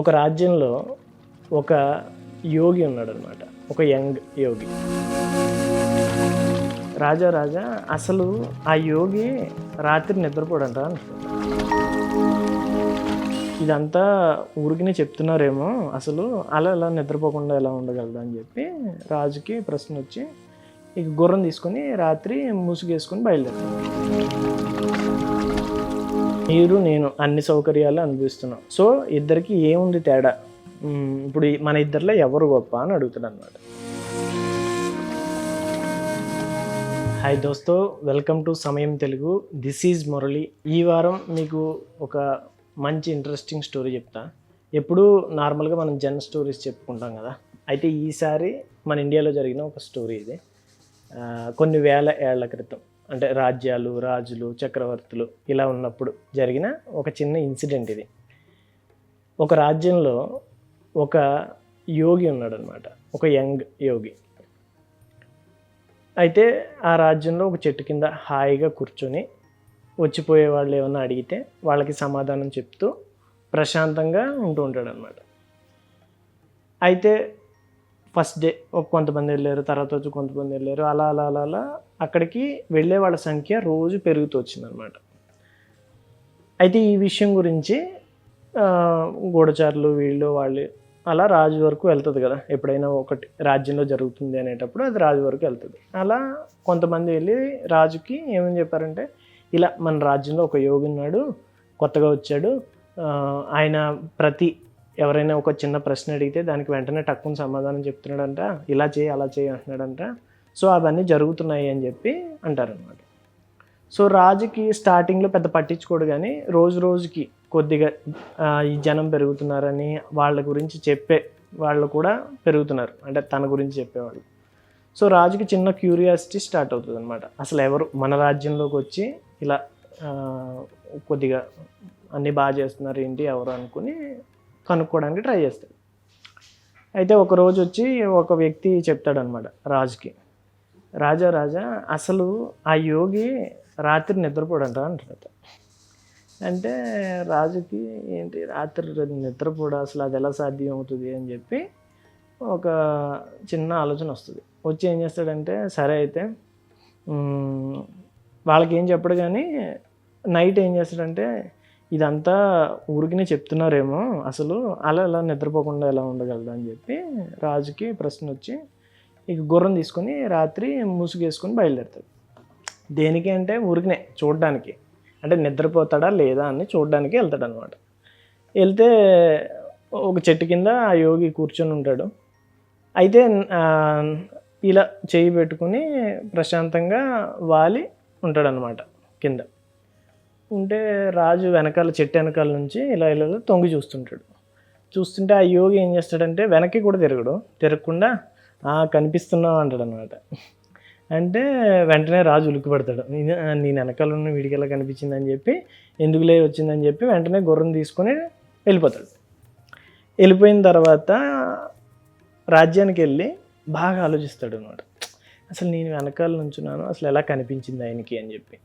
ఒక రాజ్యంలో ఒక యోగి ఉన్నాడనమాట. ఒక యంగ్ యోగి. రాజా అసలు ఆ యోగి రాత్రి నిద్రపోడంట అంటాడు. ఇదంతా ఊరికినే చెప్తున్నారేమో, అసలు అలా నిద్రపోకుండా ఎలా ఉండగలదు అని చెప్పి రాజుకి ప్రశ్న వచ్చి ఇక గుర్రం తీసుకొని రాత్రి ముసుగేసుకొని బయలుదేరాడు. మీరు నేను అన్ని సౌకర్యాలు అనుభవిస్తున్నాం, సో ఇద్దరికి ఏముంది తేడా, ఇప్పుడు మన ఇద్దరిలో ఎవరు గొప్ప అని అడుగుతాడు అనమాట. హాయ్ దోస్తో, వెల్కమ్ టు సమయం తెలుగు. This is Murali. ఈ వారం మీకు ఒక మంచి ఇంట్రెస్టింగ్ స్టోరీ చెప్తా. ఎప్పుడు నార్మల్గా మనం జన్ స్టోరీస్ చెప్పుకుంటాం కదా, అయితే ఈసారి మన ఇండియాలో జరిగిన ఒక స్టోరీ ఇది. కొన్ని వేల ఏళ్ల క్రితం, అంటే రాజ్యాలు, రాజులు, చక్రవర్తులు ఇలా ఉన్నప్పుడు జరిగిన ఒక చిన్న ఇన్సిడెంట్ ఇది. ఒక రాజ్యంలో ఒక యోగి ఉన్నాడనమాట, ఒక యంగ్ యోగి. అయితే ఆ రాజ్యంలో ఒక చెట్టు కింద హాయిగా కూర్చొని వచ్చిపోయే వాళ్ళు ఏమన్నా అడిగితే వాళ్ళకి సమాధానం చెప్తూ ప్రశాంతంగా ఉంటూ ఉంటాడు అనమాట. అయితే ఫస్ట్ డే కొంతమంది వెళ్ళారు, తర్వాత వచ్చి కొంతమంది వెళ్ళారు, అలా అక్కడికి వెళ్ళే వాళ్ళ సంఖ్య రోజు పెరుగుతూ వచ్చిందనమాట. అయితే ఈ విషయం గురించి గూఢచారులు వీళ్ళు వాళ్ళు అలా రాజు వరకు వెళ్తుంది కదా, ఎప్పుడైనా ఒకటి రాజ్యంలో జరుగుతుంది అనేటప్పుడు అది రాజు వరకు వెళ్తుంది. అలా కొంతమంది వెళ్ళి రాజుకి ఏమని చెప్పారంటే, ఇలా మన రాజ్యంలో ఒక యోగి ఉన్నాడు, కొత్తగా వచ్చాడు, ఆయన ఎవరైనా ఒక చిన్న ప్రశ్న అడిగితే దానికి వెంటనే టక్కుని సమాధానం చెప్తున్నాడంట, ఇలా చేయి అలా చేయి అంటున్నాడంట, సో అవన్నీ జరుగుతున్నాయి అని చెప్పి అంటారనమాట. సో రాజుకి స్టార్టింగ్లో పెద్ద పట్టించుకోడు, కానీ రోజు రోజుకి కొద్దిగా ఈ జనం పెరుగుతున్నారని వాళ్ళ గురించి చెప్పే వాళ్ళు కూడా పెరుగుతున్నారు, అంటే తన గురించి చెప్పేవాళ్ళు. సో రాజుకి చిన్న క్యూరియాసిటీ స్టార్ట్ అవుతుంది అనమాట. అసలు ఎవరు మన రాజ్యంలోకి వచ్చి ఇలా కొద్దిగా అన్నీ బాగా చేస్తున్నారు ఏంటి ఎవరు అనుకుని కనుక్కోవడానికి ట్రై చేస్తాడు. అయితే ఒకరోజు వచ్చి ఒక వ్యక్తి చెప్తాడనమాట రాజుకి, రాజా అసలు ఆ యోగి రాత్రి నిద్రపోడంట అంటాడు. అంటే రాజుకి ఏంటి రాత్రి నిద్రపోడా, అసలు అది ఎలా సాధ్యం అవుతుంది అని చెప్పి ఒక చిన్న ఆలోచన వస్తుంది. వచ్చి ఏం చేస్తాడంటే, సరే అయితే వాళ్ళకి ఏం చెప్పడు, కానీ నైట్ ఏం చేస్తాడంటే, ఇదంతా ఊరికినే చెప్తున్నారేమో, అసలు అలా నిద్రపోకుండా ఎలా ఉండగలదు అని చెప్పి రాజుకి ప్రశ్న వచ్చి ఇక గుర్రం తీసుకొని రాత్రి ముసుగేసుకొని బయలుదేరుతాడు. దేనికి అంటే ఊరికినే చూడడానికి, అంటే నిద్రపోతాడా లేదా అని చూడడానికి వెళ్తాడు అనమాట. వెళ్తే ఒక చెట్టు కింద ఆ యోగి కూర్చొని ఉంటాడు. అయితే ఇలా చేయి పెట్టుకుని ప్రశాంతంగా వాలి ఉంటాడనమాట కింద. ఉంటే రాజు వెనకాల చెట్టు వెనకాల నుంచి ఇలా తొంగి చూస్తుంటాడు. చూస్తుంటే ఆ యోగి ఏం చేస్తాడంటే వెనక్కి కూడా తిరగకుండా కనిపిస్తున్నావు అంటాడు అనమాట. అంటే వెంటనే రాజు ఉలిక్కి పడతాడు. నేను వెనకాల ఉన్న వీడికి ఎలా కనిపించిందని చెప్పి, ఎందుకులే వచ్చిందని చెప్పి వెంటనే గుర్రం తీసుకొని వెళ్ళిపోతాడు. వెళ్ళిపోయిన తర్వాత రాజ్యానికి వెళ్ళి బాగా ఆలోచిస్తాడు అనమాట. అసలు నేను వెనకాల నుంచున్నాను, అసలు ఎలా కనిపించింది ఆయనకి అని చెప్పి.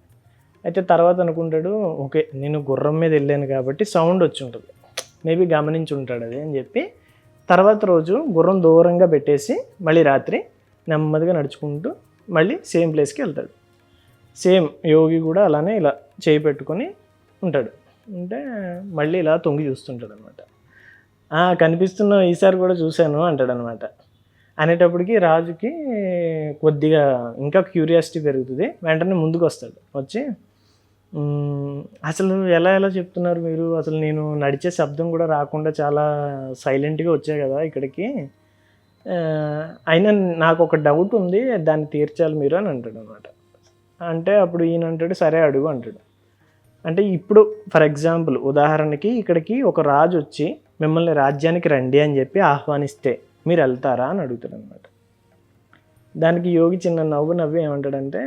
అయితే తర్వాత అనుకుంటాడు, ఓకే నేను గుర్రం మీద వెళ్ళాను కాబట్టి సౌండ్ వచ్చి ఉంటుంది, మేబీ గమనించి ఉంటాడు అది అని చెప్పి తర్వాత రోజు గుర్రం దూరంగా పెట్టేసి మళ్ళీ రాత్రి నెమ్మదిగా నడుచుకుంటూ మళ్ళీ సేమ్ ప్లేస్కి వెళ్తాడు. సేమ్ యోగి కూడా అలానే ఇలా చేయి పెట్టుకొని ఉంటాడు. ఉంటే మళ్ళీ ఇలా తొంగి చూస్తుంటాడు అనమాట. కనిపిస్తున్న ఈసారి కూడా చూశాను అంటాడు అనమాట. అనేటప్పటికి రాజుకి కొద్దిగా ఇంకా క్యూరియాసిటీ పెరుగుతుంది. వెంటనే ముందుకు వస్తాడు. వచ్చి అసలు ఎలా చెప్తున్నారు మీరు, అసలు నేను నడిచే శబ్దం కూడా రాకుండా చాలా సైలెంట్గా వచ్చాయి కదా ఇక్కడికి, అయినా నాకు ఒక డౌట్ ఉంది, దాన్ని తీర్చాలి మీరు అని అంటాడు అనమాట. అంటే అప్పుడు ఈయన అంటాడు, సరే అడుగు అంటాడు. అంటే ఇప్పుడు ఫర్ ఎగ్జాంపుల్ ఉదాహరణకి ఇక్కడికి ఒక రాజు వచ్చి మిమ్మల్ని రాజ్యానికి రండి అని చెప్పి ఆహ్వానిస్తే మీరు వెళ్తారా అని అడుగుతాడు అనమాట. దానికి యోగి చిన్న నవ్వి ఏమంటాడంటే,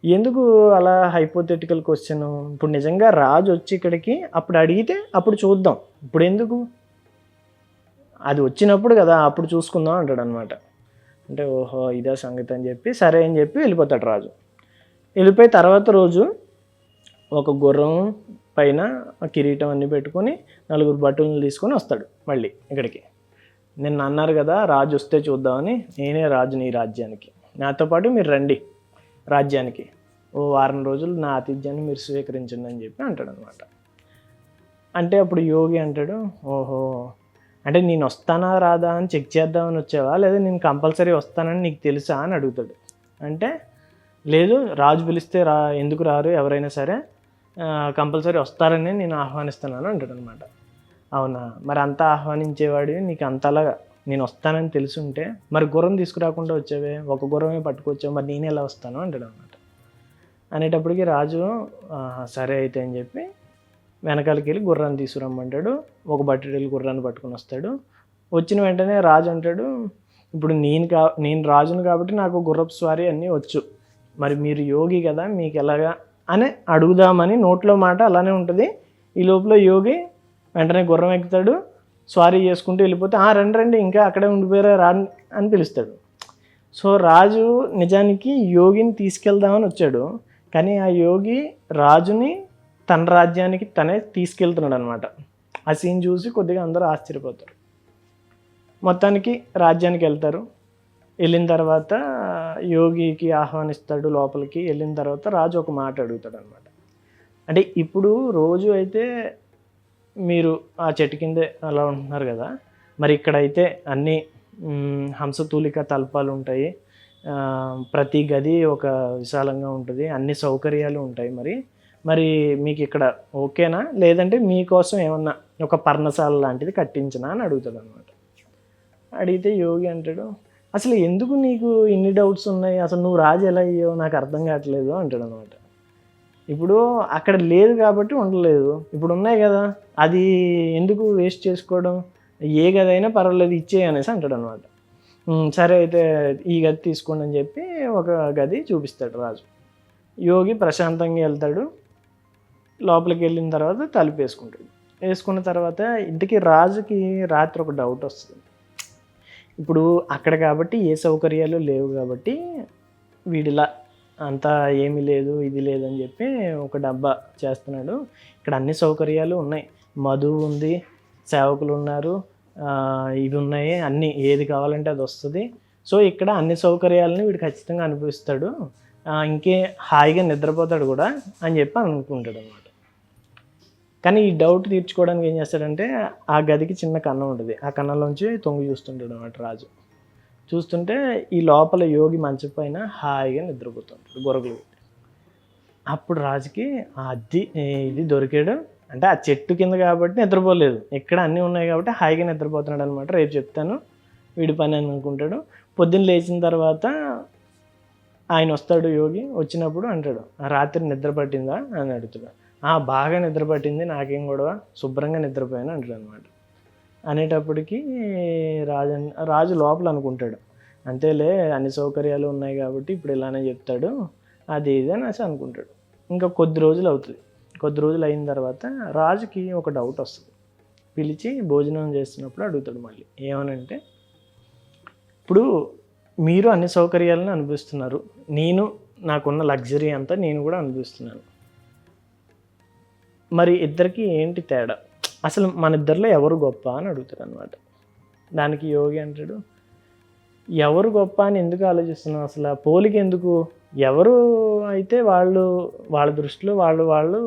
ఎందుకు అలా హైపోథెటికల్ క్వశ్చన్, ఇప్పుడు నిజంగా రాజు వచ్చి ఇక్కడికి అప్పుడు అడిగితే అప్పుడు చూద్దాం, ఇప్పుడు ఎందుకు, అది వచ్చినప్పుడు కదా అప్పుడు చూసుకుందాం అంటాడు అనమాట. అంటే ఓహో ఇదే సంగతి అని చెప్పి సరే అని చెప్పి వెళ్ళిపోతాడు రాజు. వెళ్ళిపోయి తర్వాత రోజు ఒక గుర్రం పైన కిరీటం అన్నీ పెట్టుకొని 4 భటులను తీసుకొని వస్తాడు మళ్ళీ ఇక్కడికి. నిన్న అన్నారు కదా రాజు వస్తే చూద్దామని, నేనే రాజుని ఈ రాజ్యానికి, నాతో పాటు మీరు రండి రాజ్యానికి, ఓ వారం రోజులు నా ఆతిథ్యాన్ని మీరు స్వీకరించండి అని చెప్పి అంటాడు అనమాట. అంటే అప్పుడు యోగి అంటాడు, ఓహో అంటే నేను వస్తానా రాదా అని చెక్ చేద్దామని వచ్చావా, లేదా నేను కంపల్సరీ వస్తానని నీకు తెలుసా అని అడుగుతాడు. అంటే లేదు, రాజు పిలిస్తే ఎందుకు రారు ఎవరైనా సరే, కంపల్సరీ వస్తారని నేను ఆహ్వానిస్తున్నాను అంటాడు అనమాట. అవునా, మరి అంతా ఆహ్వానించేవాడివి, నీకు అంతలాగా నేను వస్తానని తెలుసుంటే మరి గుర్రం తీసుకురాకుండా వచ్చావే, ఒక గుర్రమే పట్టుకొచ్చావు, మరి నేను ఎలా వస్తాను అంటాడు అనమాట. అనేటప్పటికి రాజు సరే అయితే అని చెప్పి వెనకాలకి వెళ్ళి గుర్రాన్ని తీసుకురమ్మంటాడు. ఒక భటుడు వెళ్ళి గుర్రాన్ని పట్టుకుని వస్తాడు. వచ్చిన వెంటనే రాజు అంటాడు, ఇప్పుడు నేను రాజును కాబట్టి నాకు గుర్రపు స్వారీ అన్నీ వచ్చు, మరి మీరు యోగి కదా మీకు ఎలాగా అని అడుగుదామని నోట్లో మాట అలానే ఉంటుంది. ఈ లోపల యోగి వెంటనే గుర్రం ఎక్కుతాడు, స్వారీ చేసుకుంటూ వెళ్ళిపోతే రండి రండి ఇంకా అక్కడే ఉండిపోయారా రా అని పిలుస్తాడు. సో రాజు నిజానికి యోగిని తీసుకెళ్దామని వచ్చాడు, కానీ ఆ యోగి రాజుని తన రాజ్యానికి తనే తీసుకెళ్తున్నాడు అనమాట. ఆ సీన్ చూసి కొద్దిగా అందరూ ఆశ్చర్యపోతారు. మొత్తానికి రాజ్యానికి వెళ్తారు. వెళ్ళిన తర్వాత యోగికి ఆహ్వానిస్తాడు లోపలికి. వెళ్ళిన తర్వాత రాజు ఒక మాట అడుగుతాడు అనమాట. అంటే ఇప్పుడు రోజు అయితే మీరు ఆ చెట్టు కిందే అలా ఉంటున్నారు కదా, మరి ఇక్కడైతే అన్నీ హంసతూలిక తల్పాలు ఉంటాయి, ప్రతి గది ఒక విశాలంగా ఉంటుంది, అన్ని సౌకర్యాలు ఉంటాయి, మరి మీకు ఇక్కడ ఓకేనా, లేదంటే మీకోసం ఏమన్నా ఒక పర్ణశాల లాంటిది కట్టించనా అని అడుగుతాడు అనమాట. అడిగితే యోగి అంటాడు, అసలు ఎందుకు నీకు ఇన్ని డౌట్స్ ఉన్నాయి, అసలు నువ్వు రాజు ఎలా అయ్యావు నాకు అర్థం కావట్లేదు అంటాడు అనమాట. ఇప్పుడు అక్కడ లేదు కాబట్టి ఉండలేదు, ఇప్పుడు ఉన్నాయి కదా అది ఎందుకు వేస్ట్ చేసుకోవడం, ఏ గది అయినా పర్వాలేదు ఇచ్చేయి అనేసి అంటాడు అనమాట. సరే అయితే ఈ గది తీసుకోండి అని చెప్పి ఒక గది చూపిస్తాడు రాజు. యోగి ప్రశాంతంగా వెళ్తాడు. లోపలికి వెళ్ళిన తర్వాత తలుపు వేసుకున్న తర్వాత ఇంటికి రాజుకి రాత్రి ఒక డౌట్ వస్తుంది. ఇప్పుడు అక్కడ కాబట్టి ఏ సౌకర్యాలు లేవు కాబట్టి వీడిలా అంతా ఏమీ లేదు ఇది లేదని చెప్పి ఒక డబ్బా చేస్తున్నాడు. ఇక్కడ అన్ని సౌకర్యాలు ఉన్నాయి, మధు ఉంది, సేవకులు ఉన్నారు, ఇవి ఉన్నాయి, అన్నీ ఏది కావాలంటే అది వస్తుంది. సో ఇక్కడ అన్ని సౌకర్యాలని వీడు ఖచ్చితంగా అనుభవిస్తాడు, ఇంకే హాయిగా నిద్రపోతాడు కూడా అని చెప్పి అనుకుంటాడు అనమాట. కానీ ఈ డౌట్ తీర్చుకోవడానికి ఏం చేస్తాడంటే ఆ గదికి చిన్న కన్నం ఉంటుంది, ఆ కన్నంలోంచి తొంగి చూస్తుంటాడు అనమాట రాజు. చూస్తుంటే ఈ లోపల యోగి మంచం పైన హాయిగా నిద్రపోతుంటాడు గొరగలు పెట్టి. అప్పుడు రాజుకి ఇది దొరికాడు, అంటే ఆ చెట్టు కింద కాబట్టి నిద్రపోలేదు, ఇక్కడ అన్నీ ఉన్నాయి కాబట్టి హాయిగా నిద్రపోతున్నాడు అనమాట. రేపు చెప్తాను వీడి పని అని అనుకుంటాడు. పొద్దున్న లేచిన తర్వాత ఆయన వస్తాడు యోగి. వచ్చినప్పుడు అంటాడు, రాత్రి నిద్ర పట్టిందా అని అడుగుతాడు. బాగా నిద్ర పట్టింది, నాకేం గొడవ, శుభ్రంగా నిద్రపోయాను అంటాడు అనమాట. అనేటప్పటికీ రాజు లోపల అనుకుంటాడు, అంతేలే అన్ని సౌకర్యాలు ఉన్నాయి కాబట్టి ఇప్పుడు ఇలానే చెప్తాడు అది ఇది అని అనుకుంటాడు. ఇంకా కొద్ది రోజులు అవుతుంది. కొద్ది రోజులు అయిన తర్వాత రాజుకి ఒక డౌట్ వస్తుంది. పిలిచి భోజనం చేస్తున్నప్పుడు అడుగుతాడు మళ్ళీ, ఏమనంటే ఇప్పుడు మీరు అన్ని సౌకర్యాలను అనుభవిస్తున్నారు, నాకున్న లగ్జరీ అంతా నేను కూడా అనుభవిస్తున్నాను, మరి ఇద్దరికి ఏంటి తేడా, అసలు మన ఇద్దరిలో ఎవరు గొప్ప అని అడుగుతాడు అనమాట. దానికి యోగి అంటాడు, ఎవరు గొప్ప అని ఎందుకు ఆలోచిస్తున్నావు, అసలు ఆ పోలిక ఎందుకు, ఎవరు అయితే వాళ్ళ దృష్టిలో వాళ్ళు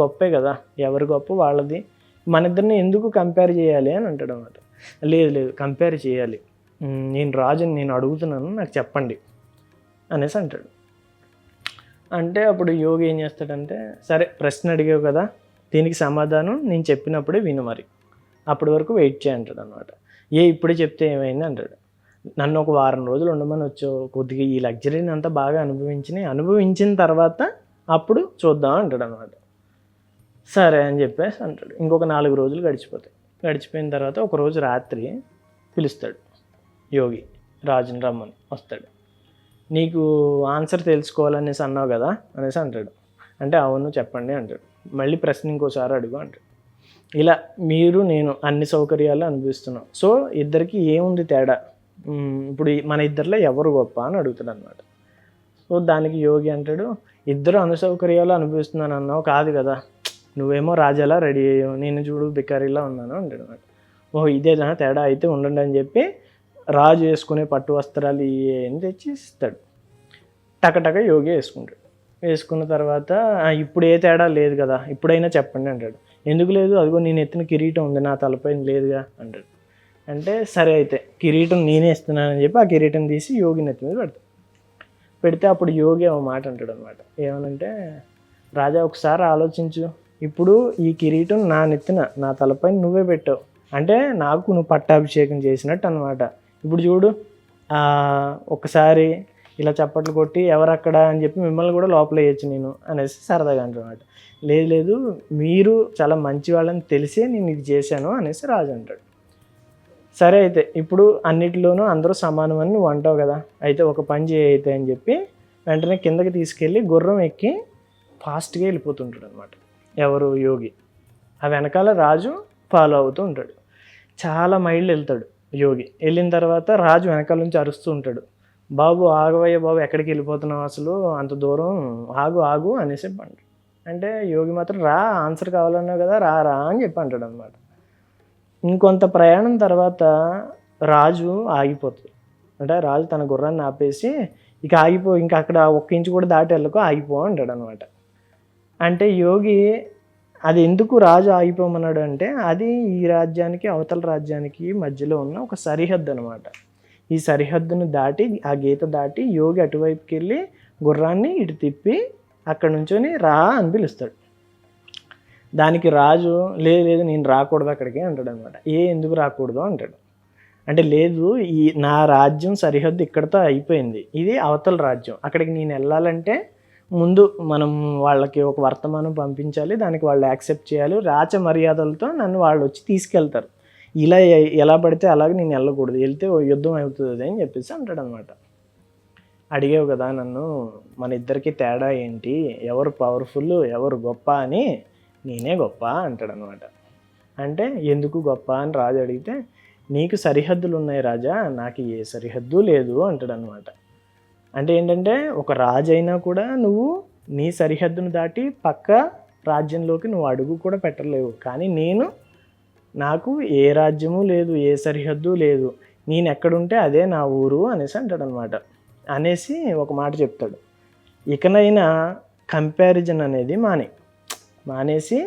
గొప్పే కదా, ఎవరు గొప్ప వాళ్ళది, మన ఇద్దరిని ఎందుకు కంపేర్ చేయాలి అని అంటాడు అనమాట. లేదు కంపేర్ చేయాలి, నేను రాజుని, నేను అడుగుతున్నాను నాకు చెప్పండి అనేసి అంటాడు. అంటే అప్పుడు యోగి ఏం చేస్తాడంటే, సరే ప్రశ్న అడిగావు కదా, దీనికి సమాధానం నేను చెప్పినప్పుడే విను, మరి అప్పటి వరకు వెయిట్ చేయంటాడు అనమాట. ఇప్పుడే చెప్తే ఏమైంది అంటాడు. నన్ను ఒక వారం రోజులు ఉండమని వచ్చావు, కొద్దిగా ఈ లగ్జరీని అంతా బాగా అనుభవించిన తర్వాత అప్పుడు చూద్దాం అంటాడు అనమాట. సరే అని చెప్పేసి అంటాడు. ఇంకొక 4 రోజులు గడిచిపోయిన తర్వాత ఒకరోజు రాత్రి పిలుస్తాడు యోగి, రాజుని రమ్మని. వస్తాడు. నీకు ఆన్సర్ తెలుసుకోవాలనేసి అన్నావు కదా అనేసి అంటాడు. అంటే అవును చెప్పండి అంటాడు. మళ్ళీ ప్రశ్న ఇంకోసారి అడుగు అంటాడు. ఇలా నేను అన్ని సౌకర్యాలు అనుభవిస్తున్నాం, సో ఇద్దరికి ఏముంది తేడా, ఇప్పుడు మన ఇద్దరిలో ఎవరు గొప్ప అని అడుగుతాడు అనమాట. సో దానికి యోగి అంటాడు, ఇద్దరు అన్ని సౌకర్యాలు అనుభవిస్తున్నాను అన్నావు కాదు కదా, నువ్వేమో రాజాలా రెడీ అయ్యావు, నేను చూడు బికారీలా ఉన్నాను అంటాడు అనమాట. ఓహో ఇదేనా తేడా, అయితే ఉండండి అని చెప్పి రాజు వేసుకునే పట్టు వస్త్రాలు ఏం తెచ్చి ఇస్తాడు. టకటక యోగి వేసుకుంటాడు. వేసుకున్న తర్వాత ఇప్పుడు ఏ తేడా లేదు కదా, ఇప్పుడైనా చెప్పండి అంటాడు. ఎందుకు లేదు, అదిగో నేను ఎత్తిన కిరీటం ఉంది నా తలపైన లేదుగా అంటాడు. అంటే సరే అయితే కిరీటం నేనే ఇస్తున్నానని చెప్పి ఆ కిరీటం తీసి యోగి నెత్తి మీద పెడతాడు. పెడితే అప్పుడు యోగి ఒక మాట అంటాడు అనమాట. ఏమనంటే, రాజా ఒకసారి ఆలోచించు, ఇప్పుడు ఈ కిరీటం నా నెత్తిన నా తలపైన నువ్వే పెట్టావు, అంటే నాకు నువ్వు పట్టాభిషేకం చేసినట్టు అనమాట. ఇప్పుడు చూడు ఒకసారి ఇలా చప్పట్లు కొట్టి ఎవరక్కడ అని చెప్పి మిమ్మల్ని కూడా లోపల వేయచ్చు నేను అనేసి సరదాగా అంటాడు. లేదు లేదు, మీరు చాలా మంచి వాళ్ళని తెలిసే నేను ఇది చేశాను అనేసి రాజు అంటాడు. సరే అయితే ఇప్పుడు అన్నిటిలోనూ అందరూ సమానమని నువ్వు అంటావు కదా, అయితే ఒక పని చేయైతే అని చెప్పి వెంటనే కిందకి తీసుకెళ్ళి గుర్రం ఎక్కి ఫాస్ట్గా వెళ్ళిపోతుంటాడు అనమాట. ఎవరు, యోగి. ఆ వెనకాల రాజు ఫాలో అవుతూ ఉంటాడు. చాలా మైళ్ళు వెళ్తాడు యోగి. వెళ్ళిన తర్వాత రాజు వెనకాల నుంచి అరుస్తూ ఉంటాడు, బాబు ఆగవయ్య బాబు, ఎక్కడికి వెళ్ళిపోతున్నావు అసలు, అంత దూరం, ఆగు ఆగు అనేసి అంటాడు. అంటే యోగి మాత్రం రా, ఆన్సర్ కావాలన్నావు కదా, రా రా అని చెప్పి అంటాడు అనమాట. ఇంకొంత ప్రయాణం తర్వాత రాజు ఆగిపోతుంది. అంటే రాజు తన గుర్రాన్ని ఆపేసి ఇక ఆగిపో, ఇంకా అక్కడ ఒక్క ఇంచు కూడా దాటి వెళ్ళకో, ఆగిపో అంటాడు అనమాట. అంటే యోగి అది ఎందుకు రాజు ఆగిపోమన్నాడు అంటే, అది ఈ రాజ్యానికి అవతల రాజ్యానికి మధ్యలో ఉన్న ఒక సరిహద్దు అనమాట. ఈ సరిహద్దును దాటి, ఆ గీత దాటి యోగి అటువైపుకి వెళ్ళి గుర్రాన్ని ఇటు తిప్పి అక్కడ నుంచొని రా అని పిలుస్తాడు. దానికి రాజు లేదు లేదు నేను రాకూడదు అక్కడికి అంటాడు అనమాట. ఎందుకు రాకూడదు అంటాడు. అంటే లేదు, ఈ నా రాజ్యం సరిహద్దు ఇక్కడితో అయిపోయింది, ఇది అవతల రాజ్యం, అక్కడికి నేను వెళ్ళాలంటే ముందు మనం వాళ్ళకి ఒక వర్తమానం పంపించాలి, దానికి వాళ్ళు యాక్సెప్ట్ చేయాలి, రాచ మర్యాదలతో నన్ను వాళ్ళు వచ్చి తీసుకెళ్తారు, ఇలా ఎలా పడితే అలాగే నేను వెళ్ళకూడదు, వెళ్తే యుద్ధం అవుతుంది అని చెప్పేసి అంటాడు అనమాట. అడిగావు కదా నన్ను, మన ఇద్దరికి తేడా ఏంటి, ఎవరు పవర్ఫుల్ ఎవరు గొప్ప అని, నేనే గొప్ప అంటాడు అనమాట. అంటే ఎందుకు గొప్ప అని రాజు అడిగితే, నీకు సరిహద్దులు ఉన్నాయి రాజా, నాకు ఏ సరిహద్దు లేదు అంటాడు అనమాట. అంటే ఏంటంటే ఒక రాజు అయినా కూడా నువ్వు నీ సరిహద్దును దాటి పక్క రాజ్యంలోకి నువ్వు అడుగు కూడా పెట్టలేవు, కానీ నాకు ఏ రాజ్యము లేదు, ఏ సరిహద్దు లేదు, నేను ఎక్కడుంటే అదే నా ఊరు అనేసి అంటాడు అనమాట. అనేసి ఒక మాట చెప్తాడు, ఇకనైనా కంపారిజన్ అనేది మానేసి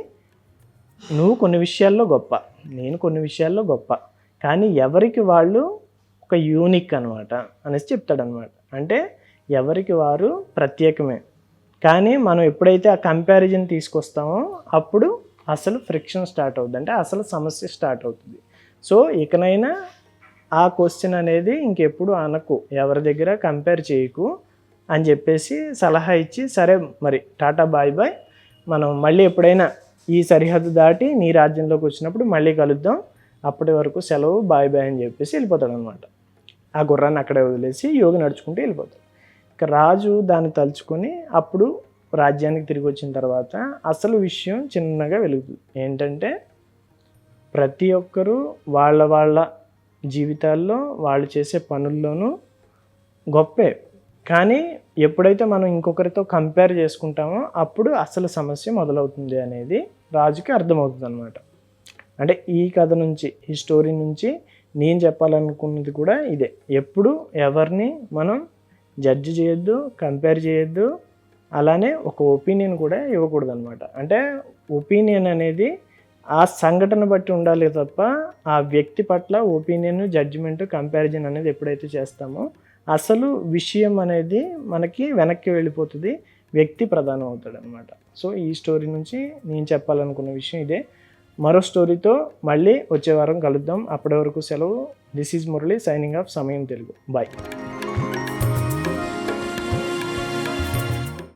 నువ్వు కొన్ని విషయాల్లో గొప్ప, నేను కొన్ని విషయాల్లో గొప్ప, కానీ ఎవరికి వాళ్ళు ఒక యూనిక్ అనమాట అనేసి చెప్తాడనమాట. అంటే ఎవరికి వారు ప్రత్యేకమే, కానీ మనం ఎప్పుడైతే ఆ కంపారిజన్ తీసుకొస్తామో అప్పుడు అసలు ఫ్రిక్షన్ స్టార్ట్ అవుతుంది, అంటే అసలు సమస్య స్టార్ట్ అవుతుంది. సో ఇకనైనా ఆ క్వశ్చన్ అనేది ఇంకెప్పుడు అనకు, ఎవరి దగ్గర కంపేర్ చేయకు అని చెప్పేసి సలహా ఇచ్చి, సరే మరి టాటా బాయ్ బాయ్, మనం మళ్ళీ ఎప్పుడైనా ఈ సరిహద్దు దాటి నీ రాజ్యంలోకి వచ్చినప్పుడు మళ్ళీ కలుద్దాం, అప్పటి వరకు సెలవు, బాయ్ బాయ్ అని చెప్పేసి వెళ్ళిపోతాడు అనమాట. ఆ గుర్రాన్ని అక్కడే వదిలేసి యోగి నడుచుకుంటూ వెళ్ళిపోతాడు. ఇక రాజు దాన్ని తలుచుకొని అప్పుడు రాజ్యానికి తిరిగి వచ్చిన తర్వాత అసలు విషయం చిన్నగా వెలుగుతుంది. ఏంటంటే ప్రతి ఒక్కరూ వాళ్ళ జీవితాల్లో వాళ్ళు చేసే పనుల్లోనూ గొప్పే, కానీ ఎప్పుడైతే మనం ఇంకొకరితో కంపేర్ చేసుకుంటామో అప్పుడు అసలు సమస్య మొదలవుతుంది అనేది రాజుకి అర్థమవుతుంది అనమాట. అంటే ఈ కథ నుంచి, ఈ స్టోరీ నుంచి నేను చెప్పాలనుకున్నది కూడా ఇదే, ఎప్పుడు ఎవరిని మనం జడ్జి చేయొద్దు, కంపేర్ చేయొద్దు, అలానే ఒక ఒపీనియన్ కూడా ఇవ్వకూడదు అనమాట. అంటే ఒపీనియన్ అనేది ఆ సంఘటన బట్టి ఉండాలి తప్ప ఆ వ్యక్తి పట్ల ఒపీనియన్, జడ్జిమెంట్, కంపారిజన్ అనేది ఎప్పుడైతే చేస్తామో అసలు విషయం అనేది మనకి వెనక్కి వెళ్ళిపోతుంది, వ్యక్తి ప్రధానం అవుతాడు అనమాట. సో ఈ స్టోరీ నుంచి నేను చెప్పాలనుకున్న విషయం ఇదే. మరో స్టోరీతో మళ్ళీ వచ్చే వారం కలుద్దాం. అప్పటి వరకు సెలవు. This is Murali signing off సమయం తెలుగు. బాయ్.